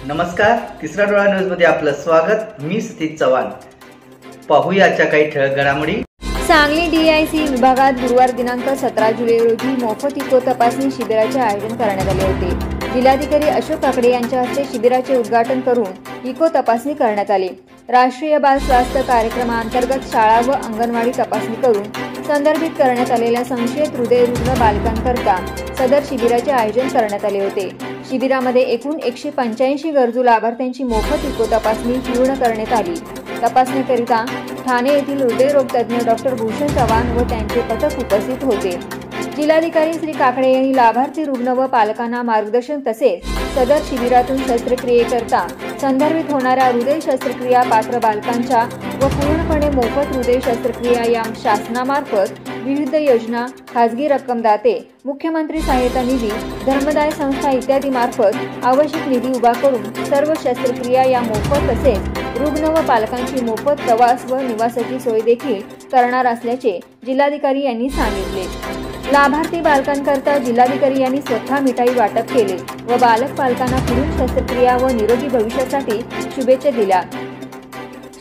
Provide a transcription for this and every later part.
नमस्कार, तिसरा डोळा न्यूज मध्ये आपलं स्वागत। मी सतीश चव्हाण। पाहूया आजच्या काही ठळक घडामोडी। सांगली डीआयसी विभागात गुरुवार दिनांक 17 जुलै रोजी मोफत इको तपासणी शिबिराचे आयोजन करण्यात आले होते। जिल्हाधिकारी अशोक काकडे यांच्या हस्ते शिबिराचे उद्घाटन करून इको तपासणी करण्यात आली। राष्ट्रीय बाल स्वास्थ्य कार्यक्रमांतर्गत शाळा व अंगणवाडी तपासणी करून संदर्भित करण्यात आलेल्या संशयित हृदयरुग्ण बालकांकरता सदर शिबिराचे आयोजन करण्यात आले होते। शिबिरामध्ये एकूण 185 गरजू लाभार्थ्यांची मोफत इको तपासणी पूर्ण करण्यात आली। तपासणीकरिता ठाणे येथील हृदयरोग तज्ञ डॉक्टर भूषण चव्हाण व त्यांचे पथक उपस्थित होते। जिल्हाधिकारी श्री काकडे यांनी लाभार्थी रुग्ण व पालकांना मार्गदर्शन तसेच सदर शिबिरातून शस्त्रक्रियेकरता संदर्भित होणाऱ्या हृदय शस्त्रक्रिया पात्र बालकांच्या व पूर्णपणे मोफत हृदय शस्त्रक्रिया या शासनामार्फत विविध योजना, खासगी रक्कमदाते, मुख्यमंत्री सहायता निधी, धर्मदाय संस्था इत्यादी मार्फत आवश्यक निधी उभा करून सर्व शस्त्रक्रिया या मोफत तसेच रुग्ण व पालकांची मोफत प्रवास व निवासाची सोय देखील करणार असल्याचे जिल्हाधिकारी यांनी सांगितले। लाभार्थी बालकांकरता जिल्हाधिकारी यांनी स्वतः मिठाई वाटप केले व बालक पालकांना पुढील शस्त्रक्रिया व निरोगी भविष्यासाठी शुभेच्छा दिल्या।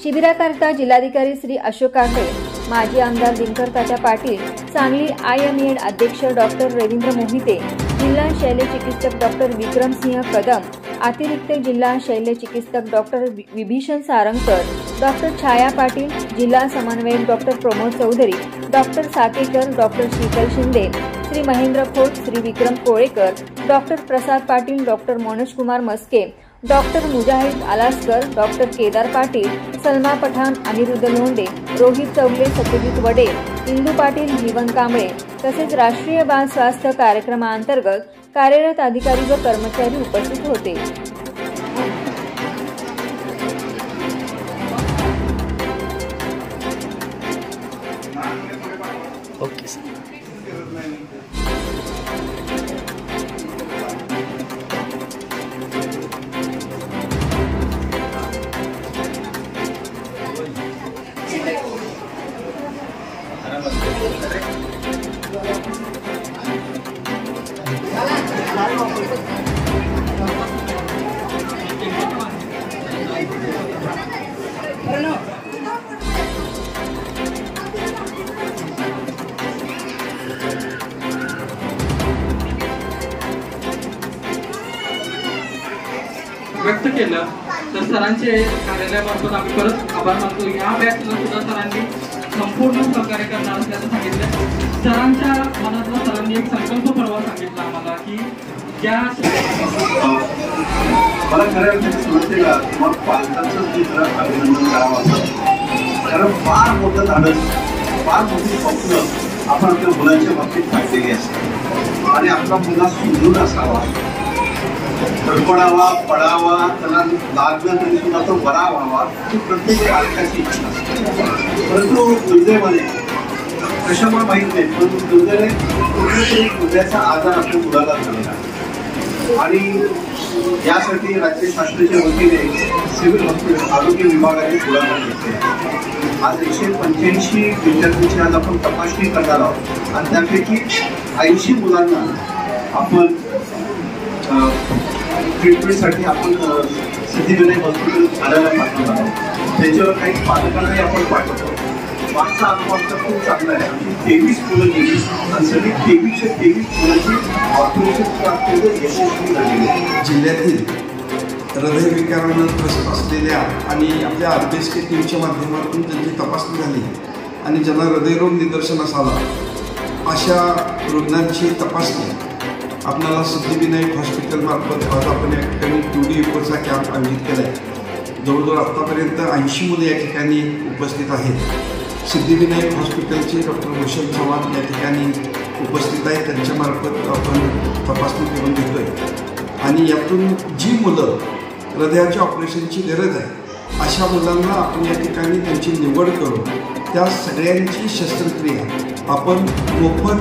शिबिराकरता जिल्हाधिकारी श्री अशोक काकडे, माजी आमदार दिनकर तात्या पाटील, सांगली IMED अध्यक्ष डॉक्टर रवींद्र मोहिते, जिल्हा शल्य चिकित्सक डॉक्टर विक्रम सिंह कदम, अतिरिक्त जिल्हा शल्य चिकित्सक डॉक्टर विभीषण सारंगकर, डॉक्टर छाया पाटील, जिल्हा समन्वयक doctor Pramod Chaudhari, doctor Sakekar, doctor Sheetal Shinde, Shri Mahendra Khot, Shri Vikram Kolekar, doctor Prasad Patil, doctor Manoj Kumar Maske, doctor Mujahid Alaskar, doctor Kedar Patil, Salma Pathan, Aniruddha Londhe, Rohit Chougule, Satyajit Wade, Indu Patil, जीवन कांबळे तसेच राष्ट्रीय बाल स्वास्थ्य कार्यक्रमांतर्गत कार्यरत अधिकारी व कर्मचारी उपस्थित होते। Okay sir. व्यक्त केलं तर सरांचे कार्यालयामार्फत आम्ही परत आभार मानतो। या बॅचला सुद्धा सरांनी संपूर्ण सहकार्य करणार असल्याचं सांगितलं। सरांच्या मनातला सरांनी एक संकल्प परवा सांगितला आम्हाला की ज्या मला खऱ्या अर्थाने समजते का मग पालकांचं चित्र अभिनंदन करावं। कारण फार मोठं धाडस, फार मोठी स्वप्न आपण आपल्या मुलांच्या बाबतीत काढलेली असते आणि आपला मुलगा सुदृढ असावा, धडपडावा, पडावा, त्याला लागलं तरी सुद्धा तो बरा व्हावा ही प्रत्येक पालकाची इच्छा असते। परंतु दुर्दैवाने कशामुळे माहीत नाही, पण दुर्दैवाने कुठेतरी हृदयाचा आजार आपल्या मुलाला झालेला आणि यासाठी राज्य शासनाच्या वतीने सिव्हिल हॉस्पिटल आरोग्य विभागाने पुढाकार घेतले। आज 185 विद्यार्थ्यांची आज आपण तपासणी करणार आहोत आणि त्यापैकी 80 मुलांना आपण ट्रीटमेंटसाठी आपण सिद्धिविनायक हॉस्पिटल ठाण्याला पाठवणार आहोत। त्याच्यावर काही पालकांनाही आपण पाठवतो। मागचा अनुभव आमचा खूप चांगला आहे। आमची 23 मुलं गेली आणि सगळी 23च्या 23 मुलांची ऑपरेशन अत्यंत यशस्वी झालेली आहे। जिल्ह्यातील हृदयविकारानं त्रस्त असलेल्या आणि आपल्या RBSK टीमच्या माध्यमातून त्यांची तपासणी झाली आणि ज्यांना हृदयरोग निदर्शनास आला अशा रुग्णांची तपासणी आपल्याला सिद्धिविनायक हॉस्पिटलमार्फत आज आपण या ठिकाणी 2D इकोचा कॅम्प आयोजित केला आहे। जवळजवळ आत्तापर्यंत 80 मुलं या ठिकाणी उपस्थित आहेत। सिद्धिविनायक हॉस्पिटलचे डॉक्टर भूषण चव्हाण या ठिकाणी उपस्थित आहेत। त्यांच्यामार्फत आपण तपासणी करून घेतो आहे आणि यातून जी मुलं हृदयाच्या ऑपरेशनची गरज आहे अशा मुलांना आपण या ठिकाणी त्यांची निवड करून त्या सगळ्यांची शस्त्रक्रिया आपण मोफत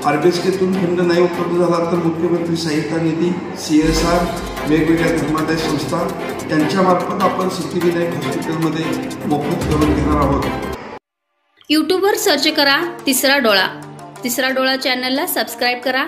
RBSKतून फंड नाही उपलब्ध झाला तर मुख्यमंत्री सहायता निधी, CSR, वेगवेगळ्या धर्मादाय संस्था यांच्यामार्फत आपण सिद्धिविनायक हॉस्पिटलमध्ये मोफत करून घेणार आहोत। यूट्यूबवर सर्च करा तिसरा डोळा चॅनलला सबस्क्राईब करा।